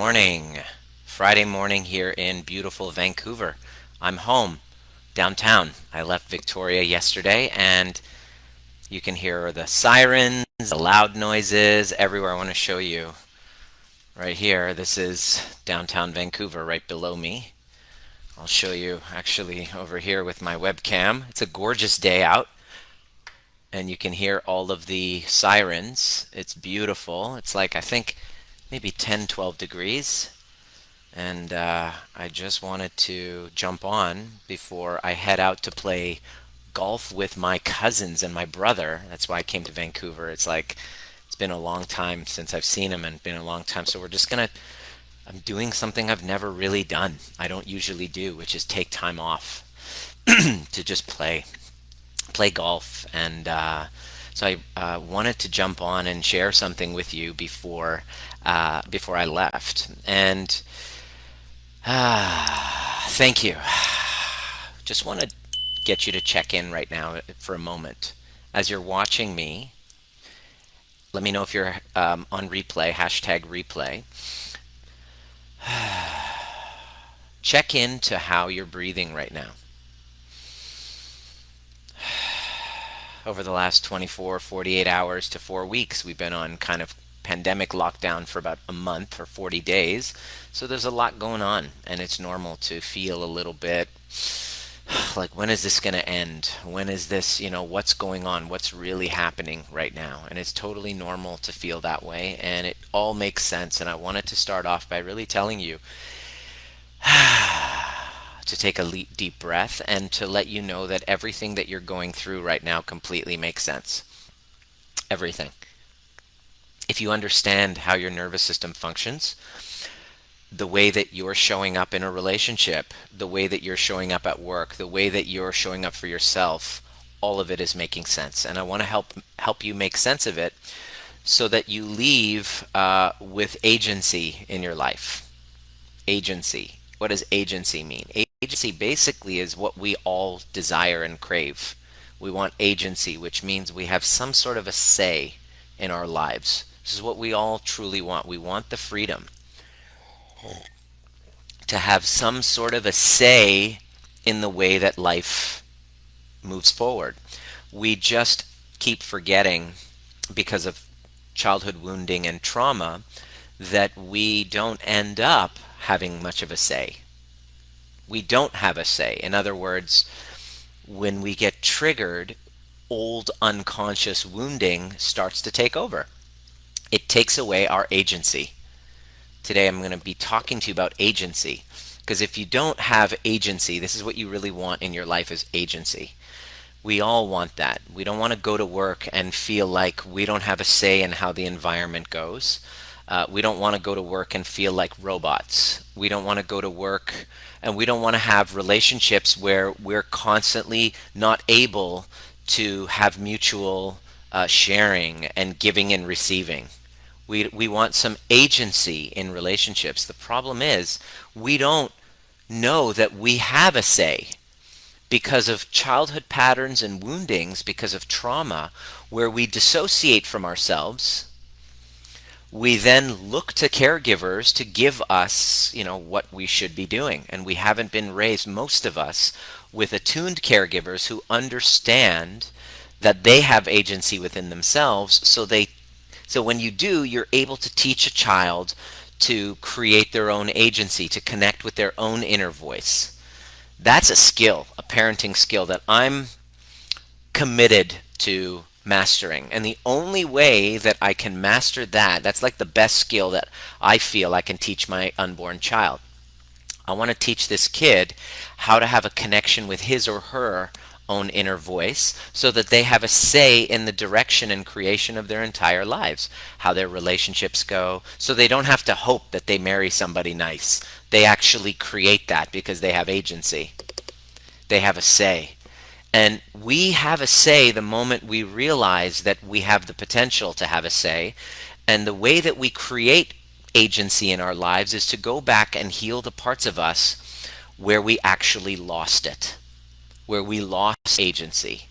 morning. Friday morning here in beautiful Vancouver. I'm home downtown. I left Victoria yesterday and you can hear the sirens, the loud noises everywhere. I want to show you right here. This is downtown Vancouver right below me. I'll show you actually over here with my webcam. It's a gorgeous day out and you can hear all of the sirens. It's beautiful. It's like I think maybe 10, 12 degrees. And I just wanted to jump on before I head out to play golf with my cousins and my brother. That's why I came to Vancouver. It's like it's been a long time since I've seen him and been a long time. So I'm doing something I've never really done. I don't usually do, which is take time off to just play golf. And so I wanted to jump on and share something with you before I left. And thank you. Just want to get you to check in right now for a moment. As you're watching me, let me know if you're on replay, hashtag replay. Check into how you're breathing right now. Over the last 24, 48 hours to 4 weeks, we've been on kind of pandemic lockdown for about a month or 40 days. So there's a lot going on, and it's normal to feel a little bit like, when is this going to end? When is this, what's going on? What's really happening right now? And it's totally normal to feel that way, and it all makes sense. And I wanted to start off by really telling you to take a deep breath and to let you know that everything that you're going through right now completely makes sense. Everything. If you understand how your nervous system functions, the way that you're showing up in a relationship, the way that you're showing up at work, the way that you're showing up for yourself, all of it is making sense. And I want to help you make sense of it so that you leave with agency in your life. Agency. What does agency mean? Agency basically is what we all desire and crave. We want agency, which means we have some sort of a say in our lives. This is what we all truly want. We want the freedom to have some sort of a say in the way that life moves forward. We just keep forgetting, because of childhood wounding and trauma, that we don't end up having much of a say. We don't have a say. In other words, when we get triggered, old unconscious wounding starts to take over. It takes away our agency. Today I'm going to be talking to you about agency, because if you don't have agency, this is what you really want in your life, is agency. We all want that. We don't want to go to work and feel like we don't have a say in how the environment goes. We don't want to go to work and feel like robots. We don't want to go to work and we don't want to have relationships where we're constantly not able to have mutual sharing and giving and receiving. We want some agency in relationships. The problem is we don't know that we have a say because of childhood patterns and woundings, because of trauma, where we dissociate from ourselves. We then look to caregivers to give us, what we should be doing. And we haven't been raised, most of us, with attuned caregivers who understand that they have agency within themselves. So when you do, you're able to teach a child to create their own agency, to connect with their own inner voice. That's a skill, a parenting skill that I'm committed to mastering. And the only way that I can master that's like the best skill that I feel I can teach my unborn child. I want to teach this kid how to have a connection with his or her own inner voice so that they have a say in the direction and creation of their entire lives, how their relationships go, so they don't have to hope that they marry somebody nice. They actually create that because they have agency. They have a say. And we have a say the moment we realize that we have the potential to have a say. And the way that we create agency in our lives is to go back and heal the parts of us where we actually lost it, where we lost agency.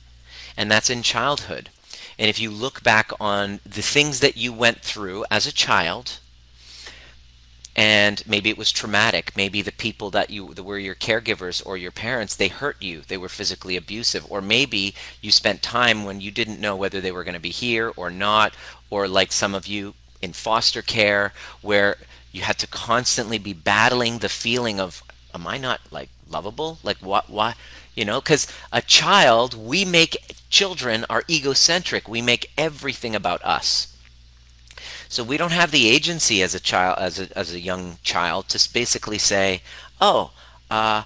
And that's in childhood. And if you look back on the things that you went through as a child, And maybe it was traumatic. Maybe the people that were your caregivers or your parents, they hurt you. They were physically abusive. Or maybe you spent time when you didn't know whether they were going to be here or not. Or like some of you in foster care, where you had to constantly be battling the feeling of, am I not like lovable? Like what? Why? Because a child, we make children are egocentric. We make everything about us. So we don't have the agency as a child, as a young child, to basically say, "Oh, uh,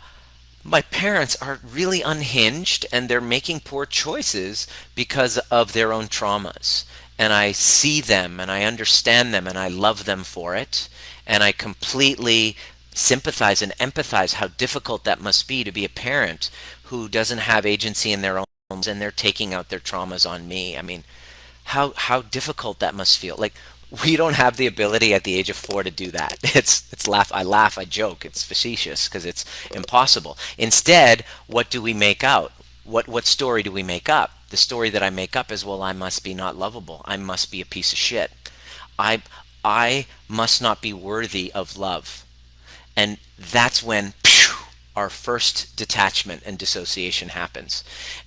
my parents are really unhinged and they're making poor choices because of their own traumas. And I see them and I understand them and I love them for it. And I completely sympathize and empathize how difficult that must be to be a parent who doesn't have agency in their own homes and they're taking out their traumas on me. I mean, how difficult that must feel. Like, we don't have the ability at the age of 4 to do that. It's laugh, I joke, it's facetious because it's impossible. Instead, what do we make out? What story do we make up? The story that I make up is, well, I must be not lovable. I must be a piece of shit. I I must not be worthy of love. And that's when our first detachment and dissociation happens.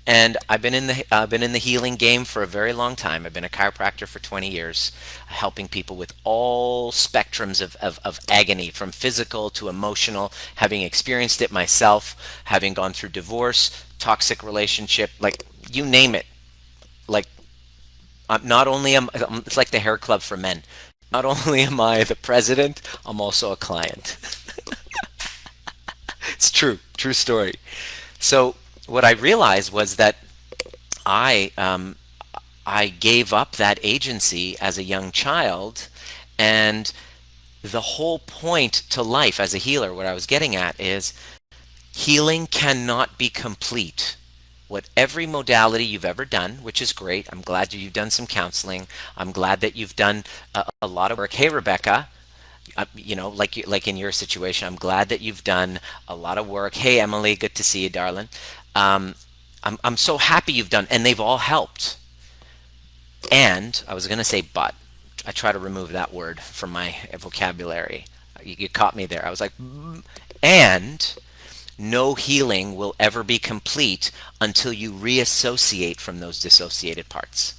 And I've been in the healing game for a very long time. I've been a chiropractor for 20 years, helping people with all spectrums of agony, from physical to emotional, having experienced it myself, having gone through divorce, toxic relationship, like you name it. Like, not only it's like the hair club for men. Not only am I the president, I'm also a client. It's true story. So what I realized was that I I gave up that agency as a young child, and the whole point to life as a healer, what I was getting at is, healing cannot be complete. What every modality you've ever done, which is great. I'm glad you've done some counseling. I'm glad that you've done a lot of work. Hey, Rebecca, like in your situation, I'm glad that you've done a lot of work. Hey, Emily, good to see you, darling. Um, I'm so happy you've done, and they've all helped. And I was going to say, but I try to remove that word from my vocabulary. You caught me there. I was like, and no healing will ever be complete until you reassociate from those dissociated parts.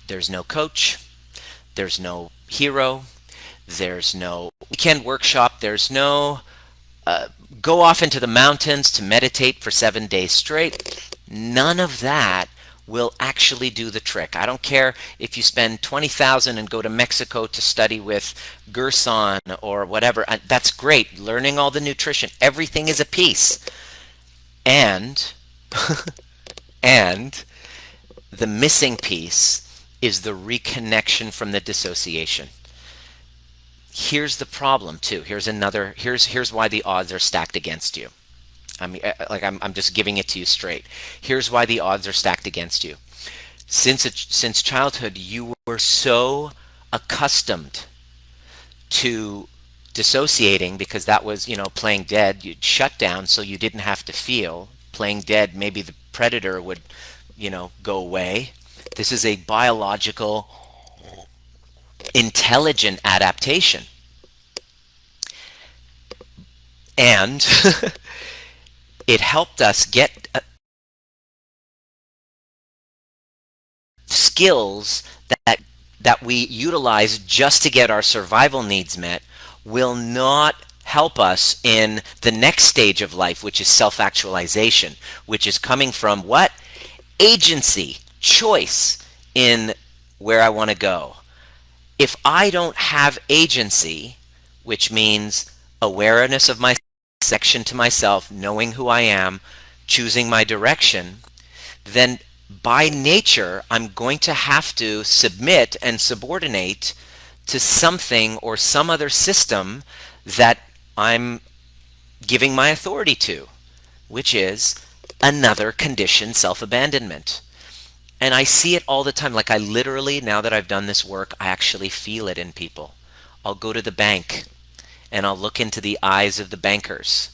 There's no coach, there's no hero, there's no weekend workshop, there's no go off into the mountains to meditate for 7 days straight. None of that will actually do the trick. I don't care if you spend 20,000 and go to Mexico to study with Gerson or whatever. That's great. Learning all the nutrition. Everything is a piece. And and the missing piece is the reconnection from the dissociation. Here's the problem too. Here's why the odds are stacked against you. I mean, I'm just giving it to you straight. Here's why the odds are stacked against you. Since childhood, you were so accustomed to dissociating, because that was, playing dead. You'd shut down so you didn't have to feel. Playing dead, maybe the predator would, go away. This is a biological, intelligent adaptation. And it helped us get skills that we utilize just to get our survival needs met will not help us in the next stage of life, which is self-actualization, which is coming from what? Agency, choice in where I want to go. If I don't have agency, which means awareness of my section to myself, knowing who I am, choosing my direction, then by nature, I'm going to have to submit and subordinate to something or some other system that I'm giving my authority to, which is another conditioned self-abandonment. And I see it all the time. Like, I literally, now that I've done this work, I actually feel it in people. I'll go to the bank and I'll look into the eyes of the bankers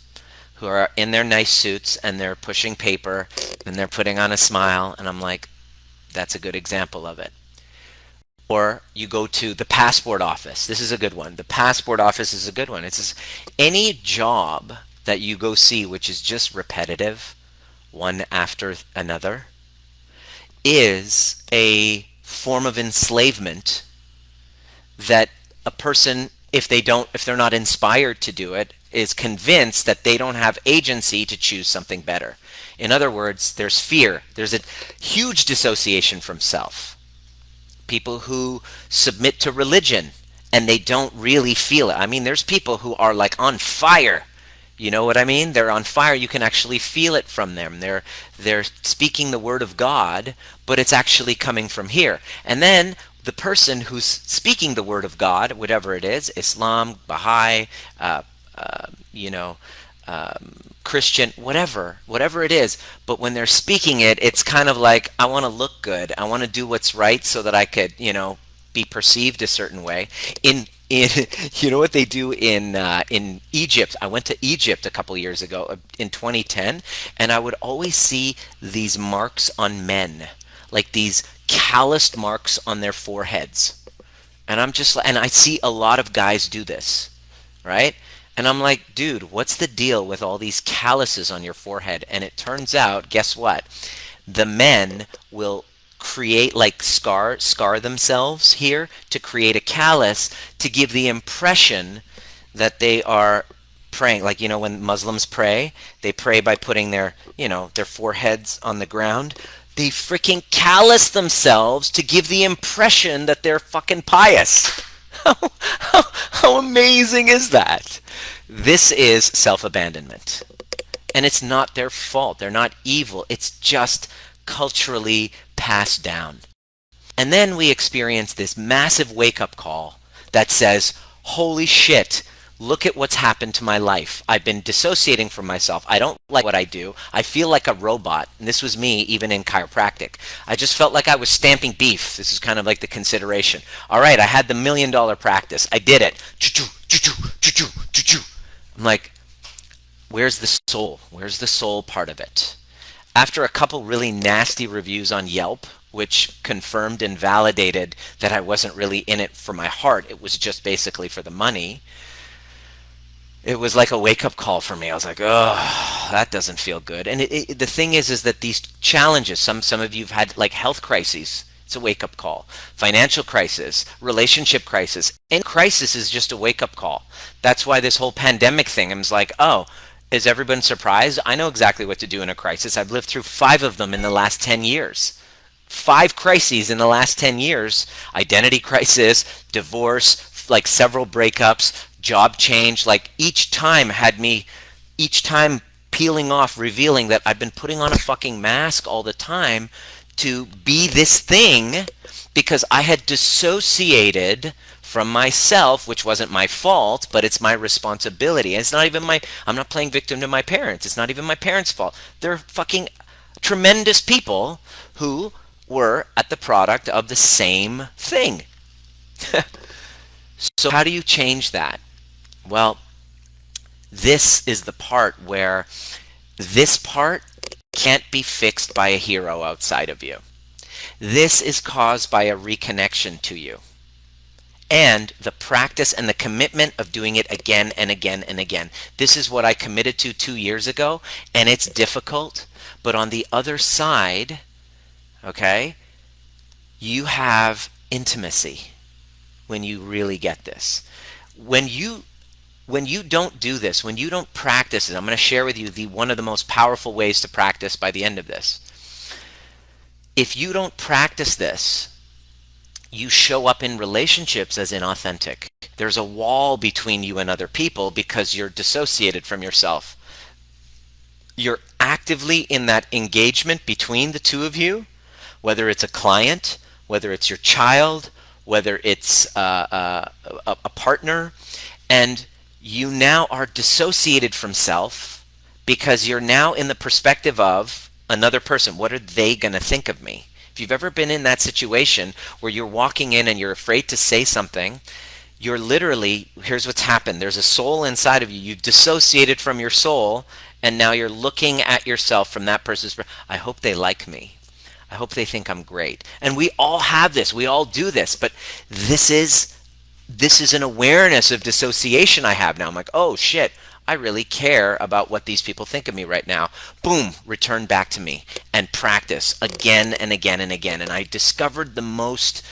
who are in their nice suits and they're pushing paper and they're putting on a smile, and I'm like, that's a good example of it. Or you go to the passport office. This is a good one. The passport office is a good one. It says any job that you go see which is just repetitive, one after another, is a form of enslavement that a person, if they're not inspired to do it, is convinced that they don't have agency to choose something better. In other words, there's fear. There's a huge dissociation from self. People who submit to religion and they don't really feel it. I mean, there's people who are like on fire. You know what I mean? They're on fire. You can actually feel it from them. They're speaking the word of God, but it's actually coming from here. And then the person who's speaking the word of God, whatever it is, Islam, Baha'i, uh, you know, Christian, whatever it is. But when they're speaking it, it's kind of like, I want to look good. I want to do what's right so that I could, be perceived a certain way. In you know what they do in Egypt? I went to Egypt a couple years ago in 2010, and I would always see these marks on men, like these calloused marks on their foreheads. And and I see a lot of guys do this, right? And I'm like, dude, what's the deal with all these calluses on your forehead? And it turns out, guess what? The men will create like scar themselves here to create a callus to give the impression that they are praying. Like, when Muslims pray, they pray by putting their foreheads on the ground. They freaking callous themselves to give the impression that they're fucking pious. How amazing is that? This is self-abandonment. And it's not their fault. They're not evil. It's just culturally passed down. And then we experience this massive wake-up call that says, holy shit, look at what's happened to my life. I've been dissociating from myself. I don't like what I do. I feel like a robot. And this was me even in chiropractic. I just felt like I was stamping beef. This is kind of like the consideration. All right, I had the $1 million practice. I did it. I'm like, where's the soul? Where's the soul part of it? After a couple really nasty reviews on Yelp, which confirmed and validated that I wasn't really in it for my heart, it was just basically for the money, it was like a wake-up call for me. I was like, oh, that doesn't feel good. And the thing is that these challenges, some of you have had like health crises. It's a wake-up call. Financial crisis, relationship crisis. Any crisis is just a wake-up call. That's why this whole pandemic thing, I was like, oh, is everyone surprised? I know exactly what to do in a crisis. I've lived through 5 of them in the last 10 years. 5 crises in the last 10 years. Identity crisis, divorce, like several breakups, job change. Like each time peeling off, revealing that I've been putting on a fucking mask all the time to be this thing because I had dissociated from myself, which wasn't my fault, but it's my responsibility. And it's not even I'm not playing victim to my parents. It's not even my parents' fault. They're fucking tremendous people who were at the product of the same thing. So how do you change that? Well, this is the part where this part can't be fixed by a hero outside of you. This is caused by a reconnection to you. And the practice and the commitment of doing it again and again and again. This is what I committed to 2 years ago, and it's difficult. But on the other side, okay, you have intimacy when you really get this. When you don't do this, when you don't practice it, I'm going to share with you one of the most powerful ways to practice by the end of this. If you don't practice this, you show up in relationships as inauthentic. There's a wall between you and other people because you're dissociated from yourself. You're actively in that engagement between the two of you, whether it's a client, whether it's your child, whether it's a partner, and you now are dissociated from self because you're now in the perspective of another person. What are they going to think of me? If you've ever been in that situation where you're walking in and you're afraid to say something, you're literally, here's what's happened. There's a soul inside of you. You've dissociated from your soul, and now you're looking at yourself from that person's, I hope they like me. I hope they think I'm great. And we all have this. We all do this. But this is an awareness of dissociation I have now. I'm like, oh shit, I really care about what these people think of me right now. Boom, return back to me and practice again and again and again. And I discovered the most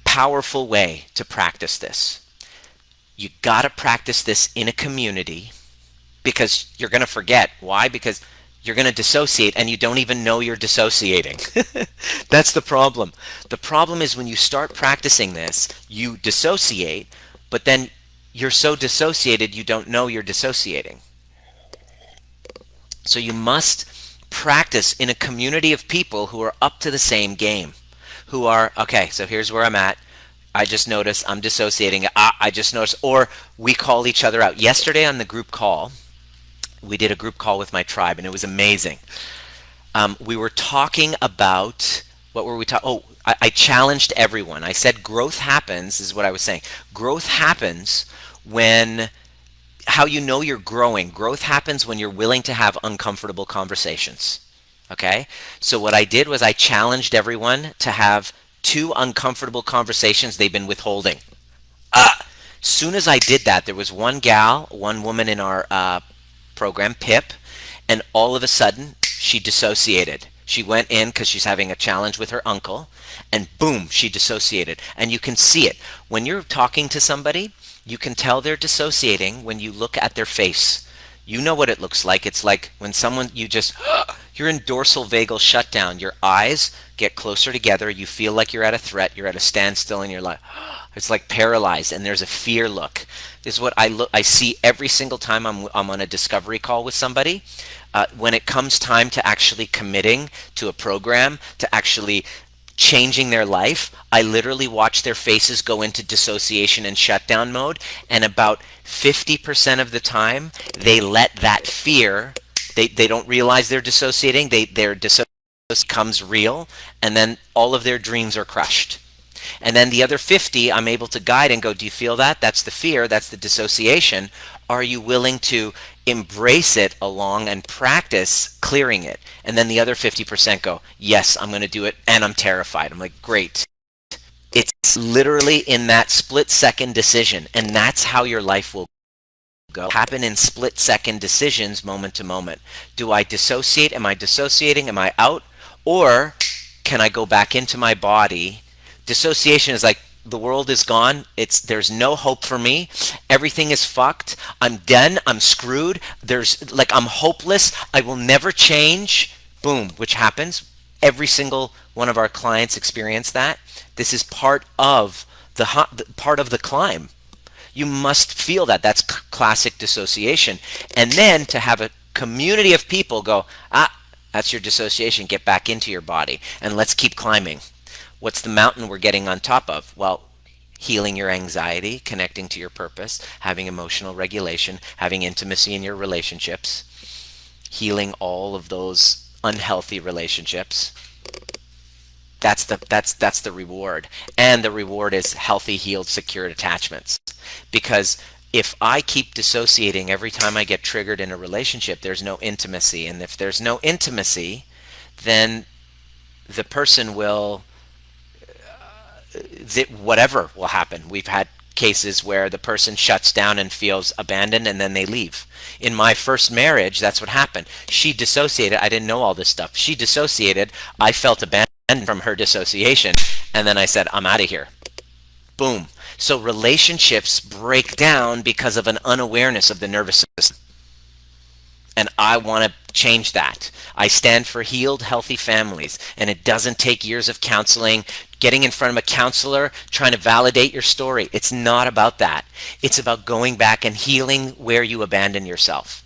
powerful way to practice this. You got to practice this in a community, because you're going to forget. Why? Because you're going to dissociate and you don't even know you're dissociating. That's the problem. The problem is when you start practicing this, you dissociate, but then you're so dissociated you don't know you're dissociating. So you must practice in a community of people who are up to the same game, who are, okay, so here's where I'm at. I just noticed I'm dissociating. I just noticed, or we call each other out. Yesterday on the group call, we did a group call with my tribe, and it was amazing. We were talking about, what were we talking? Oh, I challenged everyone. I said growth happens, is what I was saying. Growth happens when, how you know you're growing. Growth happens when you're willing to have uncomfortable conversations. Okay? So what I did was I challenged everyone to have 2 uncomfortable conversations they've been withholding. Soon as I did that, there was one woman in our program, Pip, and all of a sudden she dissociated. She went in because she's having a challenge with her uncle, and boom, she dissociated. And you can see it. When you're talking to somebody, you can tell they're dissociating when you look at their face. You know what it looks like. It's like when someone, you're in dorsal vagal shutdown. Your eyes get closer together. You feel like you're at a threat. You're at a standstill, and you're like, it's like paralyzed, and there's a fear look. This is what I see every single time I'm on a discovery call with somebody. When it comes time to actually committing to a program, to actually changing their life, I literally watch their faces go into dissociation and shutdown mode, and about 50% of the time they let that fear, they don't realize they're dissociating, their dissociation becomes real, and then all of their dreams are crushed. And then the other 50, I'm able to guide and go, do you feel that? That's the fear, that's the dissociation. Are you willing to embrace it along and practice clearing it? And then the other 50% go, yes, I'm going to do it, and I'm terrified. I'm like, great. It's literally in that split-second decision, and that's how your life will go. Happen in split-second decisions, moment to moment. Do I dissociate? Am I dissociating? Am I out? Or can I go back into my body? Dissociation is like, the world is gone. There's no hope for me. Everything is fucked. I'm done. I'm screwed. I'm hopeless. I will never change. Boom, which happens. Every single one of our clients experience that. This is part of the climb. You must feel that. That's classic dissociation. And then to have a community of people go, that's your dissociation. Get back into your body and let's keep climbing. What's the mountain we're getting on top of? Well, healing your anxiety, connecting to your purpose, having emotional regulation, having intimacy in your relationships, healing all of those unhealthy relationships. That's the reward. And the reward is healthy, healed, secured attachments. Because if I keep dissociating every time I get triggered in a relationship, there's no intimacy. And if there's no intimacy, then the person will, whatever will happen. We've had cases where the person shuts down and feels abandoned, and then they leave. In my first marriage, that's what happened. She dissociated. I didn't know all this stuff. She dissociated. I felt abandoned from her dissociation, and then I said, I'm out of here. Boom. So relationships break down because of an unawareness of the nervous system. And I want to change that. I stand for healed, healthy families. And it doesn't take years of counseling, getting in front of a counselor, trying to validate your story. It's not about that. It's about going back and healing where you abandon yourself.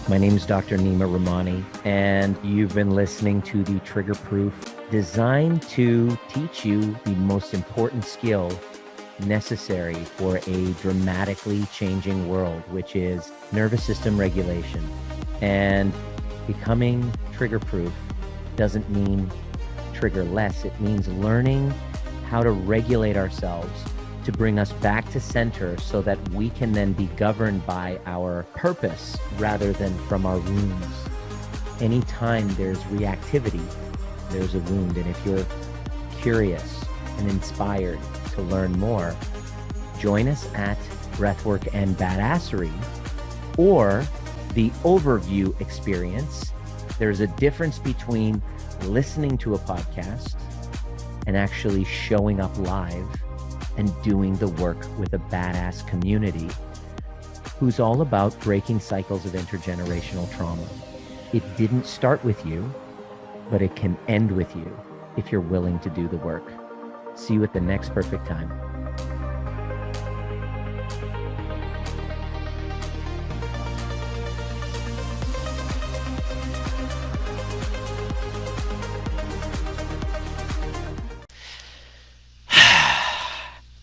My name is Dr. Nima Rahmany, and you've been listening to the Trigger Proof, designed to teach you the most important skill necessary for a dramatically changing world, which is nervous system regulation. And becoming trigger proof doesn't mean trigger less. It means learning how to regulate ourselves to bring us back to center so that we can then be governed by our purpose rather than from our wounds. Anytime there's reactivity, there's a wound. And if you're curious and inspired to learn more, join us at Breathwork and Badassery or the overview experience. There's a difference between listening to a podcast and actually showing up live and doing the work with a badass community who's all about breaking cycles of intergenerational trauma. It didn't start with you, but it can end with you if you're willing to do the work. See you at the next perfect time.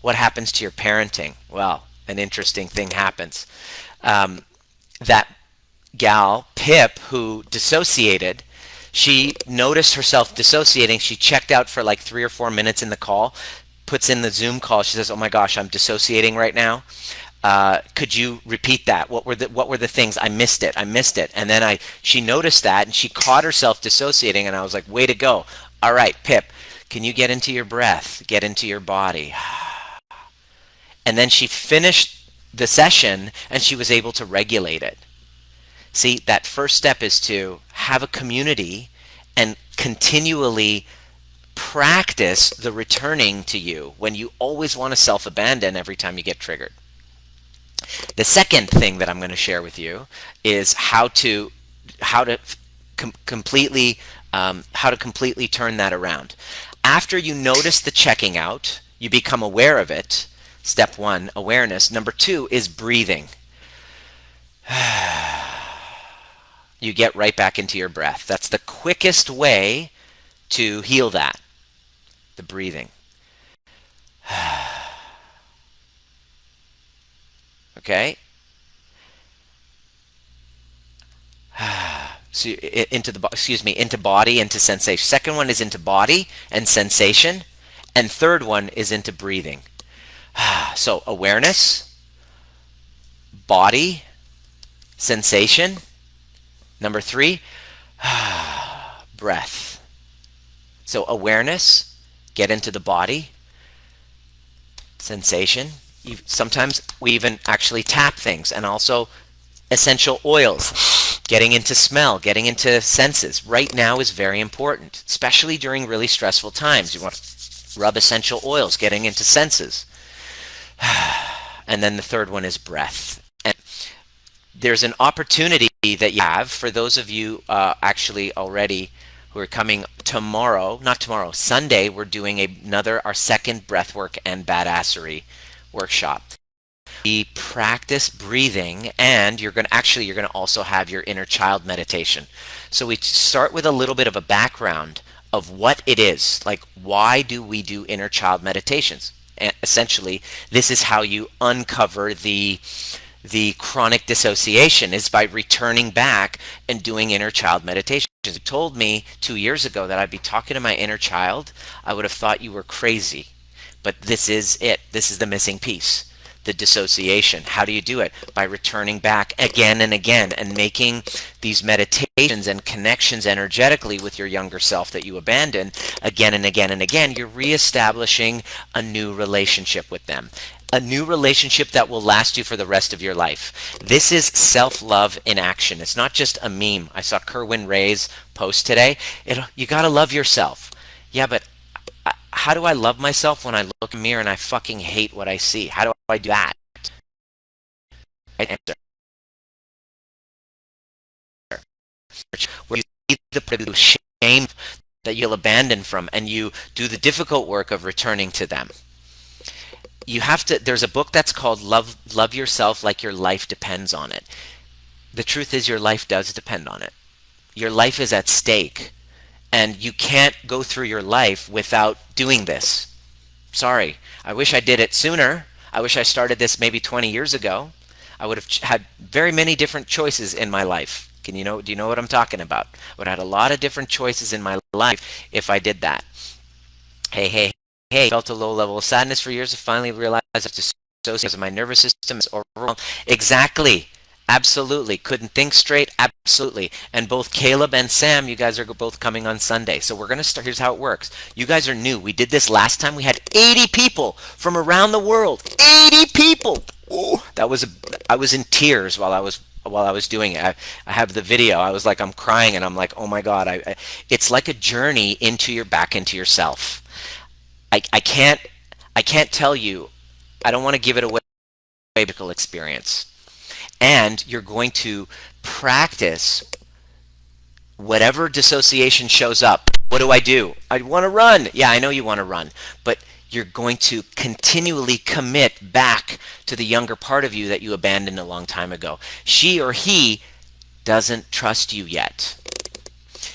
What happens to your parenting? Well, an interesting thing happens. That gal, Pip, who dissociated, she noticed herself dissociating. She checked out for like 3 or 4 minutes in the call, puts in the Zoom call. She says, "Oh my gosh, I'm dissociating right now. Could you repeat that? What were the things? I missed it. I missed it." And then she noticed that and she caught herself dissociating. And I was like, "Way to go! All right, Pip, can you get into your breath? Get into your body." And then she finished the session and she was able to regulate it. See, that first step is to have a community and continually practice the returning to you when you always want to self-abandon every time you get triggered. The second thing that I'm going to share with you is how to completely turn that around. After you notice the checking out, you become aware of it. Step 1, awareness. Number 2 is breathing. You get right back into your breath. That's the quickest way to heal that. The breathing. Okay? So into body, into sensation. Second one is into body and sensation, and third one is into breathing. So awareness, body, sensation. Number 3, breath. So awareness, get into the body, sensation. Sometimes we even actually tap things, and also essential oils, getting into smell, getting into senses. Right now is very important, especially during really stressful times. You want to rub essential oils, getting into senses. And then the third one is breath. And there's an opportunity that you have for those of you actually already who are coming Sunday. We're doing our second Breathwork and Badassery workshop. We practice breathing, and you're going to also have your inner child meditation. So we start with a little bit of a background of what it is. Like, why do we do inner child meditations? And essentially, this is how you uncover the chronic dissociation, is by returning back and doing inner child meditation. If you told me 2 years ago that I'd be talking to my inner child, I would have thought you were crazy. But this is it. This is the missing piece. The dissociation. How do you do it? By returning back again and again and making these meditations and connections energetically with your younger self that you abandoned again and again and again. You're reestablishing a new relationship with them. A new relationship that will last you for the rest of your life. This is self-love in action. It's not just a meme. I saw Kerwin Ray's post today. You gotta love yourself. Yeah, but how do I love myself when I look in the mirror and I fucking hate what I see? How do I do that? Where you see the shame that you'll abandon from, and you do the difficult work of returning to them. There's a book that's called Love Yourself Like Your Life Depends on It. The truth is, your life does depend on it. Your life is at stake. And you can't go through your life without doing this. Sorry. I wish I did it sooner. I wish I started this maybe 20 years ago. I would have had very many different choices in my life. Can you know? Do you know what I'm talking about? Would have had a lot of different choices in my life if I did that. Hey, hey, hey! Felt a low level of sadness for years. I finally realized it's associated with my nervous system is overwhelmed. Exactly. Absolutely. Couldn't think straight. Absolutely. And both Caleb and Sam, you guys are both coming on Sunday. So we're going to start. Here's how it works. You guys are new. We did this last time. We had 80 people from around the world. 80 people. Oh, I was in tears while I was doing it. I have the video. I was like, I'm crying and I'm like, oh my God. It's like a journey into your back into yourself. I can't tell you. I don't want to give it away. Experience. And you're going to practice whatever dissociation shows up. What do? I want to run. Yeah, I know you want to run, but you're going to continually commit back to the younger part of you that you abandoned a long time ago. She or he doesn't trust you yet.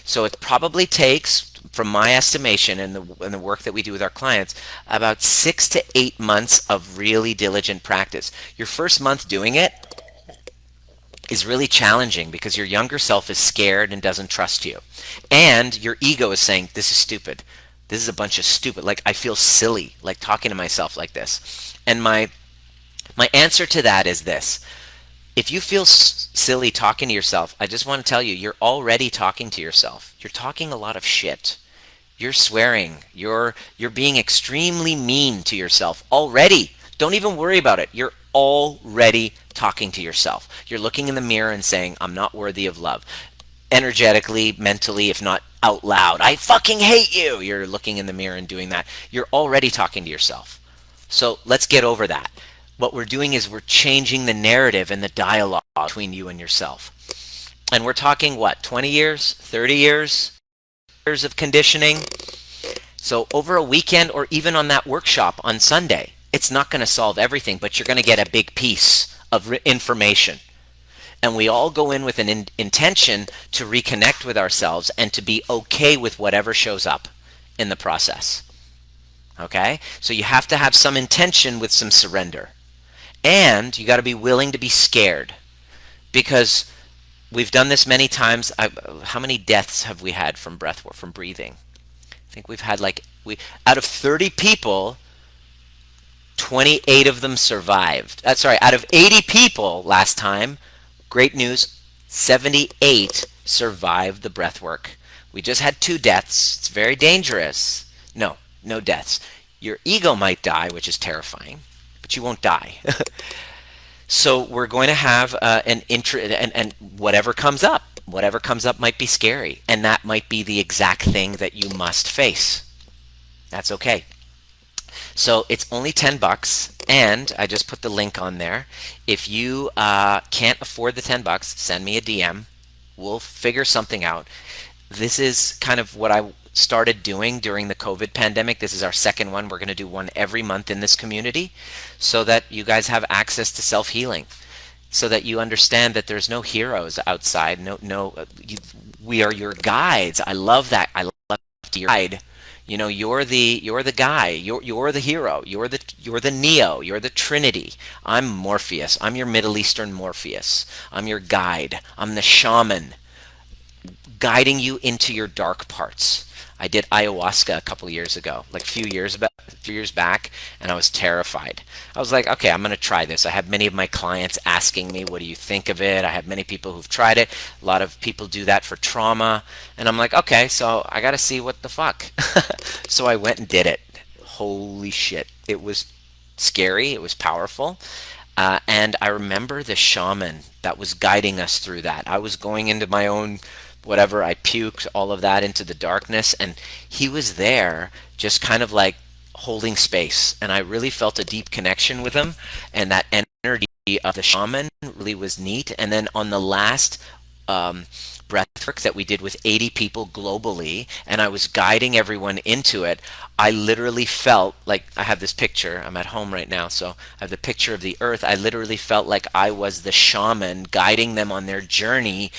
So it probably takes, from my estimation and the work that we do with our clients, about 6 to 8 months of really diligent practice. Your first month doing it is really challenging because your younger self is scared and doesn't trust you. And your ego is saying, this is stupid. This is a bunch of stupid. Like, I feel silly, like talking to myself like this. And my answer to that is this. If you feel silly talking to yourself, I just want to tell you, you're already talking to yourself. You're talking a lot of shit. You're swearing. You're being extremely mean to yourself already. Don't even worry about it. You're already talking to yourself. You're looking in the mirror and saying, I'm not worthy of love. Energetically, mentally, if not out loud, I fucking hate you. You're looking in the mirror and doing that. You're already talking to yourself. So let's get over that. What we're doing is we're changing the narrative and the dialogue between you and yourself. And we're talking what, 20 years, 30 years of conditioning? So over a weekend or even on that workshop on Sunday, it's not going to solve everything, but you're going to get a big piece of information. And we all go in with an intention to reconnect with ourselves and to be okay with whatever shows up in the process. Okay? So you have to have some intention with some surrender. And you got to be willing to be scared, because we've done this many times. How many deaths have we had from breathwork, from breathing? I think we've had out of 30 people, 28 of them survived. Out of 80 people last time, great news, 78 survived the breathwork. We just had 2 deaths. It's very dangerous. No deaths. Your ego might die, which is terrifying, but you won't die. So we're going to have and whatever comes up might be scary, and that might be the exact thing that you must face. That's okay. So it's only $10, and I just put the link on there. If you can't afford the $10, send me a DM. We'll figure something out. This is kind of what I started doing during the COVID pandemic. This is our second one. We're going to do one every month in this community so that you guys have access to self-healing, so that you understand that there's no heroes outside. We are your guides. I love that. I love to guide. You know, you're the guy. You're the hero. You're the Neo. You're the Trinity. I'm Morpheus. I'm your Middle Eastern Morpheus. I'm your guide. I'm the shaman, guiding you into your dark parts. I did ayahuasca a couple years ago, like a few years back, and I was terrified. I was like, okay, I'm going to try this. I have many of my clients asking me, what do you think of it? I have many people who've tried it. A lot of people do that for trauma. And I'm like, okay, so I got to see what the fuck. So I went and did it. Holy shit. It was scary. It was powerful. And I remember the shaman that was guiding us through that. I was going into my own whatever, I puked all of that into the darkness, and he was there just kind of like holding space, and I really felt a deep connection with him, and that energy of the shaman really was neat. And then on the last breathwork that we did with 80 people globally, and I was guiding everyone into it, I literally felt like, I have this picture, I'm at home right now, so I have the picture of the earth. I literally felt like I was the shaman guiding them on their journey,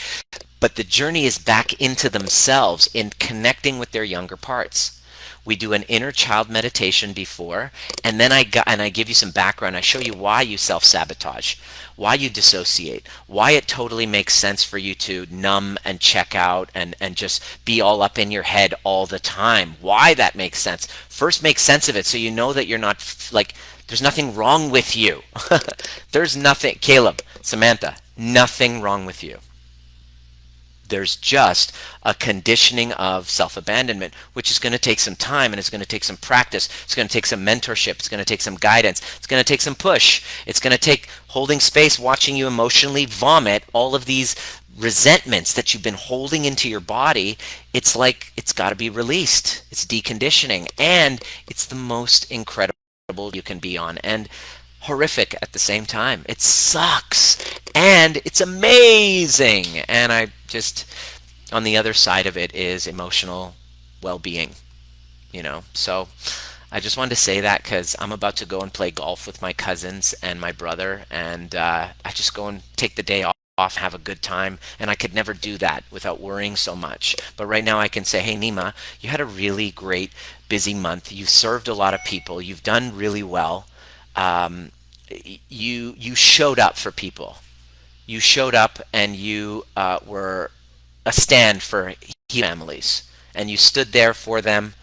but the journey is back into themselves, in connecting with their younger parts. We do an inner child meditation before, and then I give you some background. I show you why you self-sabotage, why you dissociate, why it totally makes sense for you to numb and check out and just be all up in your head all the time. Why that makes sense. First make sense of it so you know that you're not like there's nothing wrong with you. There's nothing, Caleb, Samantha, nothing wrong with you. There's just a conditioning of self-abandonment, which is going to take some time, and it's going to take some practice. It's going to take some mentorship. It's going to take some guidance. It's going to take some push. It's going to take holding space, watching you emotionally vomit all of these resentments that you've been holding into your body. It's like it's got to be released. It's deconditioning, and it's the most incredible you can be on, and horrific at the same time. It sucks and it's amazing. And I just, on the other side of it is emotional well-being, So I just wanted to say that because I'm about to go and play golf with my cousins and my brother, and I just go and take the day off, have a good time, and I could never do that without worrying so much. But right now I can say, hey Nima, you had a really great busy month. You've served a lot of people. You've done really well. Um, you showed up for people. You showed up and you were a stand for families, and you stood there for them,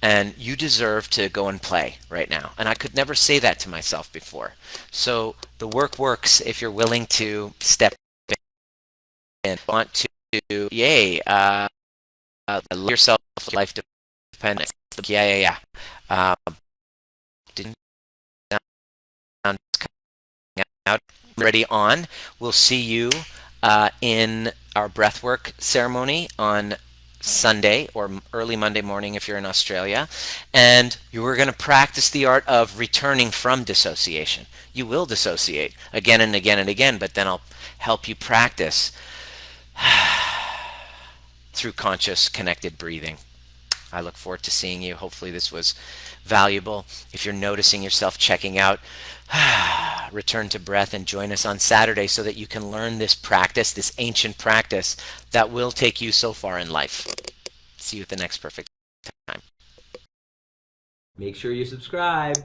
and you deserve to go and play right now. And I could never say that to myself before. So the work works if you're willing to step in. Want to, yay, yourself life dependence. Yeah. Didn't sound out. Ready on. We'll see you in our breathwork ceremony on Sunday or early Monday morning if you're in Australia. And you're going to practice the art of returning from dissociation. You will dissociate again and again and again, but then I'll help you practice through conscious connected breathing. I look forward to seeing you. Hopefully this was valuable. If you're noticing yourself checking out, return to breath and join us on Saturday so that you can learn this practice, this ancient practice that will take you so far in life. See you at the next perfect time. Make sure you subscribe.